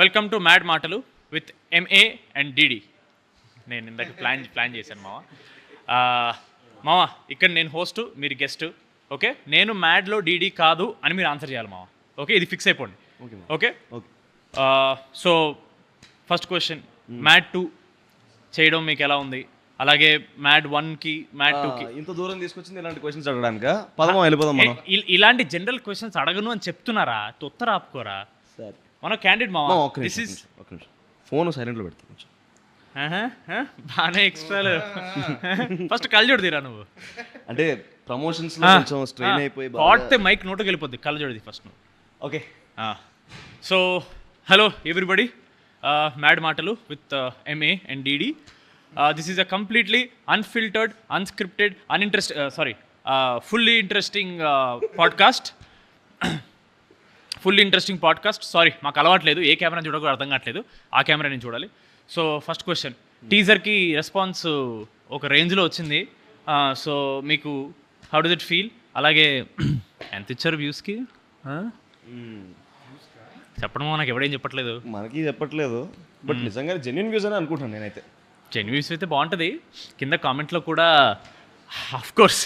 Welcome to mad మాటలు with MA and DD. నేను ఇందాక ప్లాన్ చేశాను మామ. ఇక్కడ నేను హోస్ట్, మీరు గెస్ట్. ఓకే, నేను మ్యాడ్లో డిడి కాదు అని మీరు ఆన్సర్ చేయాలి మామ. ఓకే, ఇది ఫిక్స్ అయిపోండి. Okay, so first question, mad 2 చేయడం మీకు ఎలా ఉంది? అలాగే మ్యాడ్ 1కి మ్యాడ్ 2కి ఇంత దూరం తీసుకొచ్చింది ఇలాంటి క్వశ్చన్స్ అడగడానిక? పదమా వెళ్ళిపోదాం మనం. ఇలాంటి జనరల్ క్వశ్చన్స్ అడగను అని చెప్తున్నారా? తొత్తర ఆపుకోరా. సరే, మన క్యాండిడేట్ మామ. దిస్ ఇస్ ఫోన్ సైలెంట్లో పెడతా కొంచెం. బాగానే ఎక్స్ట్రాలు. ఫస్ట్ కళ్ళజోడు తీరా నువ్వు. అంటే ప్రమోషన్స్ లో కొంచెం స్ట్రెయిన్ అయిపోయి పాడితే మైక్ నోటుకి వెళ్ళిపోద్ది. కళ్ళజోడిది ఫస్ట్ నువ్వు. Okay, so hello everybody, mad మాటలు with MA and DD. This is a completely unfiltered, unscripted, fully interesting podcast. Fully interesting podcast. Sorry, మాకు అలవాట్లేదు, ఏ కెమెరా చూడకూడదు అర్థం కావట్లేదు, ఆ కెమెరా నేను చూడాలి. సో ఫస్ట్ క్వశ్చన్, టీజర్కి రెస్పాన్స్ ఒక రేంజ్లో వచ్చింది. సో మీకు హౌ డస్ ఇట్ ఫీల్? అలాగే ఎంత ఇచ్చారు వ్యూస్కి? చెప్పడం నాకు ఎవడేం చెప్పట్లేదు. మనకి చెప్పట్లేదు, బట్ నిజంగా జెన్యున్ వ్యూస్ అని అనుకుంటున్నాను నేనైతే. జెన్యున్ వ్యూస్ అయితే బాగుంటుంది. కింద కామెంట్లో కూడా ఆఫ్ కోర్స్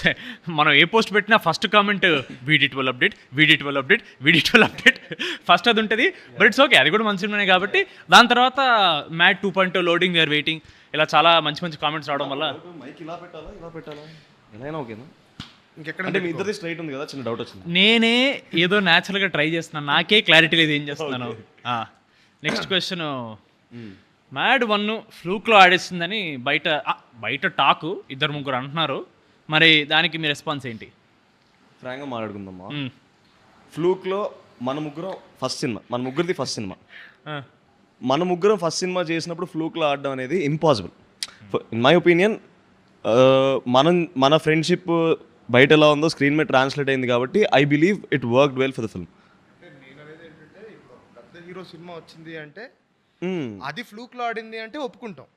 మనం ఏ పోస్ట్ పెట్టినా ఫస్ట్ కామెంట్ వీడిట్వల్ అప్డేట్, వీడిట్వల్ అప్డేట్, వీడిట్వల్ అప్డేట్ ఫస్ట్ అది ఉంటుంది. బట్ ఇట్స్ ఓకే, అది కూడా మంచి ఉన్నాయి కాబట్టి. దాని తర్వాత మ్యాడ్ 2.0 లోడింగ్, వీఆర్ వెయిటింగ్, ఇలా చాలా మంచి మంచి కామెంట్స్ రావడం వల్ల మైక్ ఇలా పెట్టాలా ఇలా పెట్టాలా ఎలా ఓకేనా? ఇంకెక్కడ మీ ఇద్దరిది స్ట్రైట్ ఉంది కదా, చిన్న డౌట్ వచ్చింది. నేనే ఏదో న్యాచురల్గా ట్రై చేస్తున్నాను, నాకే క్లారిటీ లేదు ఏం చేస్తున్నాను. నెక్స్ట్ క్వశ్చన్, మ్యాడ్ 1 ఫ్లూక్లో ఆడేసిందని బయట టాకు ఇద్దరు ముగ్గురు అంటున్నారు. మరి దానికి మీ రెస్పాన్స్ ఏంటి? ఫ్రాంక్గా మాట్లాడుకుందామా. ఫ్లూక్లో మన ముగ్గురం ఫస్ట్ సినిమా, మన ముగ్గురిది ఫస్ట్ సినిమా. మన ముగ్గురం ఫస్ట్ సినిమా చేసినప్పుడు ఫ్లూక్లో ఆడడం అనేది ఇంపాసిబుల్ ఇన్ మై ఒపీనియన్. మన ఫ్రెండ్షిప్ బయట ఎలా ఉందో స్క్రీన్ మీద ట్రాన్స్లేట్ అయింది కాబట్టి I believe it worked well for the film. నేను అనేది ఏంటంటే, ఇప్పుడు పెద్ద హీరో సినిమా వచ్చింది అంటే అది ఫ్లూక్లో ఆడింది అంటే ఒప్పుకుంటాం.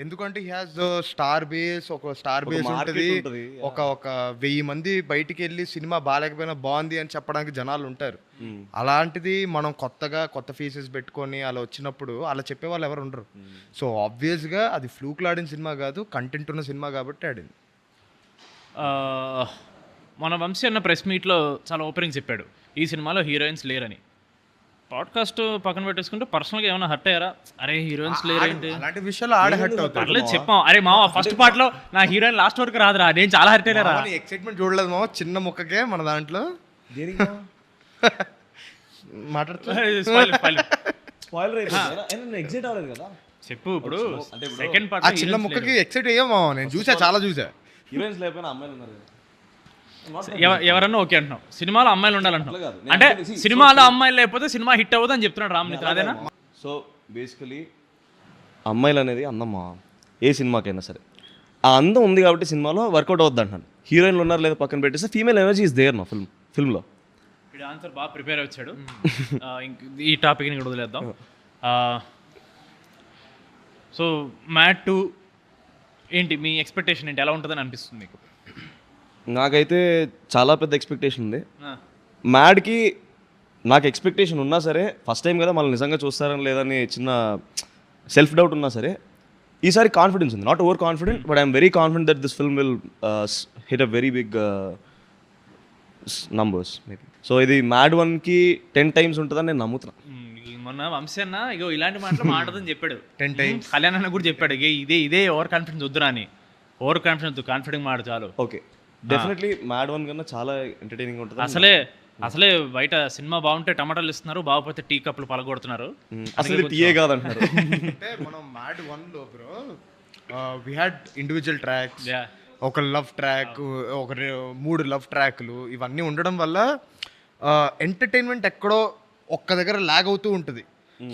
ఎందుకంటే హీ హాజ్ స్టార్ బేస్ ఉంటుంది. ఒక 1000 మంది బయటికి వెళ్ళి సినిమా బాగాలేకపోయినా బాగుంది అని చెప్పడానికి జనాలు ఉంటారు. అలాంటిది మనం కొత్త ఫేసెస్ పెట్టుకొని అలా వచ్చినప్పుడు అలా చెప్పే వాళ్ళు ఎవరు ఉండరు. సో ఆబ్వియస్గా అది ఫ్లూక్లో ఆడిన సినిమా కాదు, కంటెంట్ ఉన్న సినిమా కాబట్టి ఆడింది. మన వంశీ అన్న ప్రెస్ మీట్లో చాలా ఓపెనింగ్ చెప్పాడు, ఈ సినిమాలో హీరోయిన్స్ లేరని. పాడ్కాస్ట్ పక్కన పెట్టేసుకుంటే పర్సనల్గా ఏమైనా హర్ట్ అయ్యారా? అరే హీరోయిన్స్ లేరేంటి అలాంటి విషయాలు ఆడ హర్ట్ అవుతారు. పర్లేదు చెప్పాం. అరే మావా, ఫస్ట్ పార్ట్లో నా హీరోయిన్ లాస్ట్ వరకు రాదురా, నేను చాలా హర్ట్ అయ్యారా. ఎక్సైట్మెంట్ చూడలేదు మావ, చిన్న ముక్కకే మన దాంట్లో చెప్పు. ఇప్పుడు సెకండ్ పార్ట్ చిన్న ముక్కకి ఎక్సైట్ అయ్యా మావ, నేను చాలా చూసా. హీరోయిన్స్ లేకపోయినా అమ్మాయిలు ఉన్నారు. ఎవరన్నా ఓకే అంటున్నావు, సినిమాలో అమ్మాయిలు ఉండాలంటున్నావు. అంటే సినిమాలో అమ్మాయిలు లేకపోతే సినిమా హిట్ అవ్వదు అని చెప్తున్నాడు రామ్నిత్, అదేనా? సో బేసికలీ అమ్మాయిలు అనేది అందమ్మా, ఏ సినిమాకైనా సరే ఆ అందం ఉంది కాబట్టి సినిమాలో వర్కౌట్ అవుద్ది అంటున్నాను. హీరోయిన్లు ఉన్నారు లేదా పక్కన పెట్టేస్తే ఫీమేల్ ఎనర్జీ ఇస్ దేర్ నా ఫిల్మ్లో. ఇప్పుడు ఆన్సర్ బాగా ప్రిపేర్ వచ్చాడు. ఈ టాపిక్ని కూడా వదిలేద్దాం. సో మ్యాడ్ 2 ఏంటి మీ ఎక్స్పెక్టేషన్ ఏంటి? ఎలా ఉంటుందని అనిపిస్తుంది మీకు? నాకైతే చాలా పెద్ద ఎక్స్పెక్టేషన్ ఉంది. మ్యాడ్కి నాకు ఎక్స్పెక్టేషన్ ఉన్నా సరే, ఫస్ట్ టైం కదా మళ్ళీ నిజంగా చూస్తారని లేదని చిన్న సెల్ఫ్ డౌట్ ఉన్నా సరే, ఈసారి కాన్ఫిడెన్స్ ఉంది. Not overconfident, but I'm very confident that this film will hit a very big numbers maybe. So ఇది మ్యాడ్ 1కి 10 times ఉంటుందని నేను నమ్ముతున్నా. మొన్న వంశీ అన్న ఇగో ఇలాంటి మాటలు మాట్లాడదని చెప్పాడు 10 times. కళ్యాణ్ అన్న కూడా చెప్పాడు ఇదే ఓవర్ కాన్ఫిడెన్స్ వద్దురా అని. ఓవర్ కాన్ఫిడెన్స్ వద్దు, కాన్ఫిడెంట్ మాట చాలు. ఓకే, డెఫినెట్లీ మ్యాడ్ 1 కన్నా చాలా ఎంటర్టైనింగ్ ఉంటుంది. అసలే బయట సినిమా బాగుంటే టమాటాలు ఇస్తున్నారు, బాగుపోతే టీ కప్పులు పలగొడుతున్నారు. అసలు టీయే కాదంటున్నారు. అంటే మనం మ్యాడ్ 1లో bro we had individual tracks, ఒక లవ్ ట్రాక్, ఒక 3 లవ్ ట్రాక్లు, ఇవన్నీ ఉండడం వల్ల ఎంటర్టైన్మెంట్ ఎక్కడో ఒక్క దగ్గర లాగ్ అవుతూ ఉంటుంది.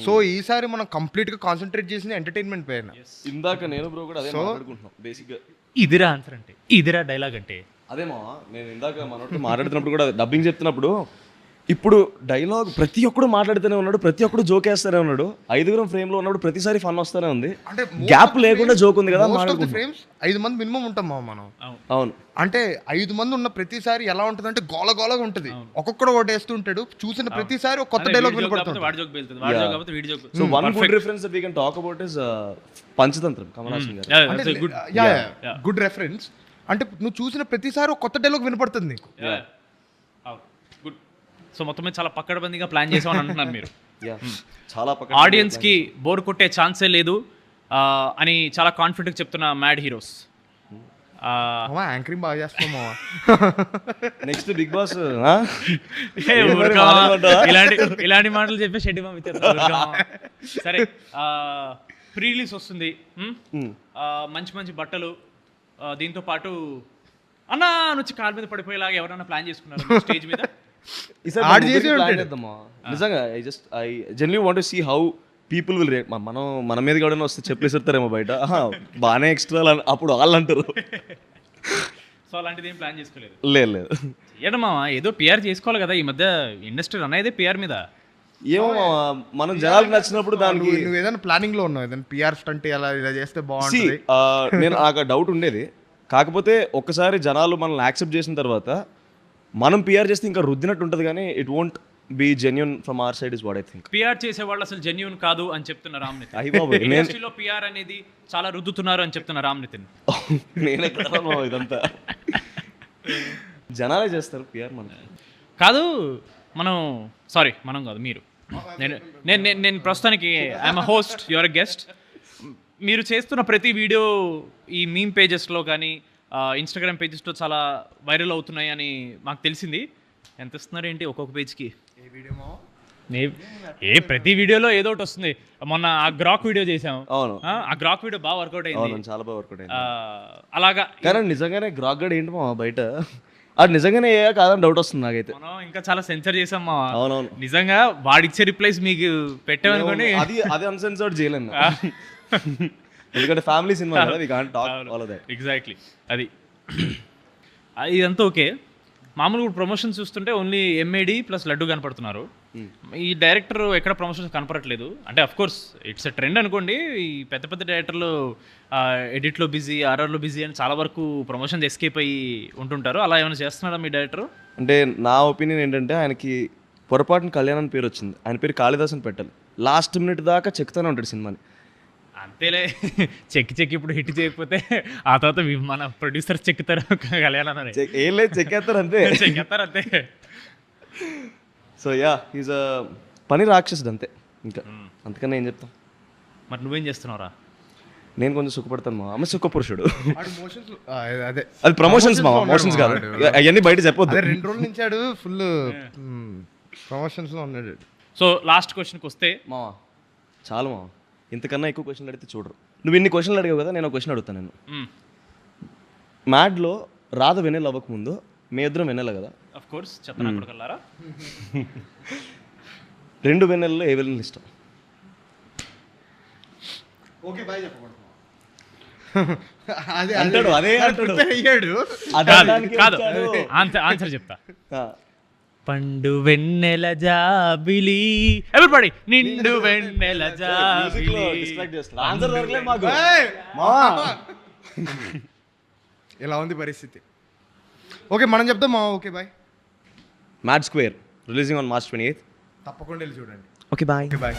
సో ఈసారి మనం కంప్లీట్గా కాన్సన్ట్రేట్ చేసింది ఎంటర్టైన్మెంట్ పైన. ఇందాక నేను బ్రో కూడా అదే మాట్లాడుకుంటున్నాం. బేసిక్గా ఇదిరా ఆన్సర్ అంటే, ఇదిరా డైలాగ్ అంటే అదేమా. నేను ఇందాక మనతో మాట్లాడుతున్నప్పుడు కూడా డబ్బింగ్ చెప్తున్నప్పుడు ఇప్పుడు డైలాగ్ ప్రతి ఒక్కడు మాట్లాడుతూనే ఉన్నాడు, ప్రతి ఒక్కడు జోక్ వేస్తూనే ఉన్నాడు. 5 ఫ్రేమ్లో ఉన్నప్పుడు ప్రతిసారి ఫన్ వస్తూనే ఉంది. అంటే గ్యాప్ లేకుండా జోక్ ఉంది కదా. ఫ్రేమ్స్ 5 మంది మినిమం ఉంటాం మనం. అవును, అంటే 5 మంది ఉన్న ప్రతిసారి ఎలా ఉంటుంది అంటే గోలగోలగా ఉంటుంది. ఒక్కొక్కడు ఒకటి వేస్తుంటాడు, చూసిన ప్రతిసారి ఒక కొత్త డైలాగ్ వినపడుతుంది. So one good reference that we can talk about is Panchatantram, Kamal Haasan garu. Good reference. అంటే నువ్వు చూసిన ప్రతిసారి ఒక కొత్త డైలాగ్ వినపడుతుంది నీకు. గుడ్. సో మొత్తం మీద చాలా పక్కడబందీగా ప్లాన్ చేసామని అంటున్నారు మీరు. చాలా ఆడియన్స్ కి బోర్ కొట్టే ఛాన్సే లేదు అని చాలా కాన్ఫిడెంట్ చెప్తున్న మ్యాడ్ హీరోస్. యాంకరింగ్ బాగా చేస్తున్నాం. నెక్స్ట్ బిగ్ బాస్ ఇలాంటి మాటలు చెప్పే షెడ్డి సరే. ప్రీ రిలీజ్ వస్తుంది, మంచి మంచి బట్టలు, దీంతో పాటు అన్నా నుంచి కాలు మీద పడిపోయేలాగా ఎవరైనా ప్లాన్ చేసుకున్నారు స్టేజ్ మీద? నిజంగా I genuinely want to see how people will react. మన మీద కూడా వస్తే చెప్పేసిస్తారేమో బయట, బాగానే ఎక్స్ట్రా అప్పుడు వాళ్ళు అంటారు. సో అలాంటిది ఏం ప్లాన్ చేసుకోలేదు? లేదు. ఏడమ్మా ఏదో పిఆర్ చేసుకోవాలి కదా, ఈ మధ్య ఇండస్ట్రీ అనేది పిఆర్ మీద. ఏమో మనం జనాలకు నచ్చినప్పుడు దానికి నువ్వు ఏదైనా ప్లానింగ్ లో ఉన్నావు, ఏదైనా పిఆర్ స్టంట్ ఇలా చేస్తే బాగుంటుంది. నేను నాకు డౌట్ ఉండేది. కాకపోతే ఒక్కసారి జనాలు మనల్ని యాక్సెప్ట్ చేసిన తర్వాత మనం పిఆర్ చేస్తే ఇంకా రుద్దినట్టు ఉంటుంది, కానీ it won't be genuine from our side is what I think. PR చేసే వాళ్ళు అసలు జెన్యూన్ కాదు అని చెప్తున్న రామ్ నితిన్. ఇండస్ట్రీలో పిఆర్ అనేది చాలా రుద్దుతున్నారు అని చెప్తున్న రామ్ నితిన్. నేనే ఇదంతా జనాలే చేస్తారు పిఆర్, మనం కాదు. మనం కాదు, మీరు. నేను ప్రస్తుతానికి ఐఎమ్ హోస్ట్, యువర్ గెస్ట్. మీరు చేస్తున్న ప్రతి వీడియో ఈ మీమ్ పేజెస్లో కానీ ఇన్స్టాగ్రామ్ పేజెస్లో చాలా వైరల్ అవుతున్నాయి అని మాకు తెలిసింది. ఎంత ఇస్తున్నారు ఏంటి ఒక్కొక్క పేజ్కి? ప్రతి వీడియోలో ఏదో ఒకటి వస్తుంది. మొన్న ఆ గ్రాక్ వీడియో చేసాము. అవును, ఆ గ్రాక్ వీడియో బాగా వర్కౌట్ అయింది. చాలా బాగా వర్కౌట్ అయింది. అలాగా కానీ నిజంగానే గ్రాక్ గడ్ ఏంటి మా బయట అది నిజంగానే కాదని డౌట్ వస్తుంది నాకైతే. మనం ఇంకా చాలా సెన్సర్ చేసాం మా. అవునవును, నిజంగా వాడిచ్చే రిప్లైస్ మీకు పెట్టామనుకోండి, అది అన్సెన్సర్డ్ చేయలేను. ఎందుకంటే ఫ్యామిలీ సినిమా కదా, we can't talk all of that. Exactly. అది ఇదంతా ఓకే. మామూలుగా ప్రమోషన్స్ చూస్తుంటే ఓన్లీ ఎంఏడి ప్లస్ లడ్డు కనపడుతున్నారు. ఈ డైరెక్టర్ ఎక్కడ ప్రమోషన్స్ కనపడట్లేదు. అంటే of course it's a trend అనుకోండి. ఈ పెద్ద పెద్ద డైరెక్టర్లు ఎడిట్లో బిజీ, ఆర్ఆర్లో బిజీ అని చాలా వరకు ప్రమోషన్స్ ఎస్కేప్ అయ్యి ఉంటుంటారు. అలా ఏమైనా చేస్తున్నాడా మీ డైరెక్టర్? అంటే నా ఒపీనియన్ ఏంటంటే ఆయనకి పొరపాటున కళ్యాణ్ అని పేరు వచ్చింది. ఆయన పేరు కాళిదాస్ అని పెట్టాలి. లాస్ట్ మినిట్ దాకా చెక్తూనే ఉంటాడు సినిమాని. అంతేలే, చెక్కి ఇప్పుడు హిట్ చేయకపోతే ఆ తర్వాత మన ప్రొడ్యూసర్ చెక్కుతారు కళ్యాణ్ అని. ఏం లేదు, చెక్కేస్తారు అంతే. చెక్కేస్తారు అంతే. సో యా ఈజ్ అ పని రాక్షసుడు అంతే, ఇంకా అంతకన్నా ఏం చెప్తాం. మరి నువ్వేం చేస్తున్నావురా? నేను కొంచెం సుఖపడతాను మా అమ్మ, సుఖ పురుషుడు. అదే అది ప్రమోషన్స్ మా, మోషన్స్ కాదు అవన్నీ బయట చెప్పొద్దు. 2 రోజుల నుంచి ఆడు ఫుల్ ప్రమోషన్స్ లో ఉన్నాడు. సో లాస్ట్ క్వశ్చన్కి వస్తే మా చాలు మా, ఇంతకన్నా ఎక్కువ క్వశ్చన్లు అడిగితే చూడరు. నువ్వు ఇన్ని క్వశ్చన్లు అడిగావు కదా, నేను ఒక క్వశ్చన్ అడుగుతాను. నేను మ్యాడ్లో రాధ వెన్నెల అవ్వకముందు మీ ఇద్దరం వెన్నెల కదా? ఆఫ్ కోర్స్ చెప్తాను. 2 వెన్నెలలో ఏ వెన్నెల ఇష్టం? ఓకే బాయ్ చెప్పకూడదు అంటాడు, అదే అంటాడు. కాదు, ఆన్సర్ చెప్తా. పండు వెన్నెల జాబిలి, ఎవ్రీబడీ నిండు వెన్నెల జాబిలి. ఆన్సర్ దొరకలేదు మాకు. ఇలా ఉంది పరిస్థితి. ఓకే మనం చెప్తాం మా. Okay bye. Mad Square releasing on March 28th. తప్పకుండా వెళ్ళి చూడండి. Okay bye. బాయ్.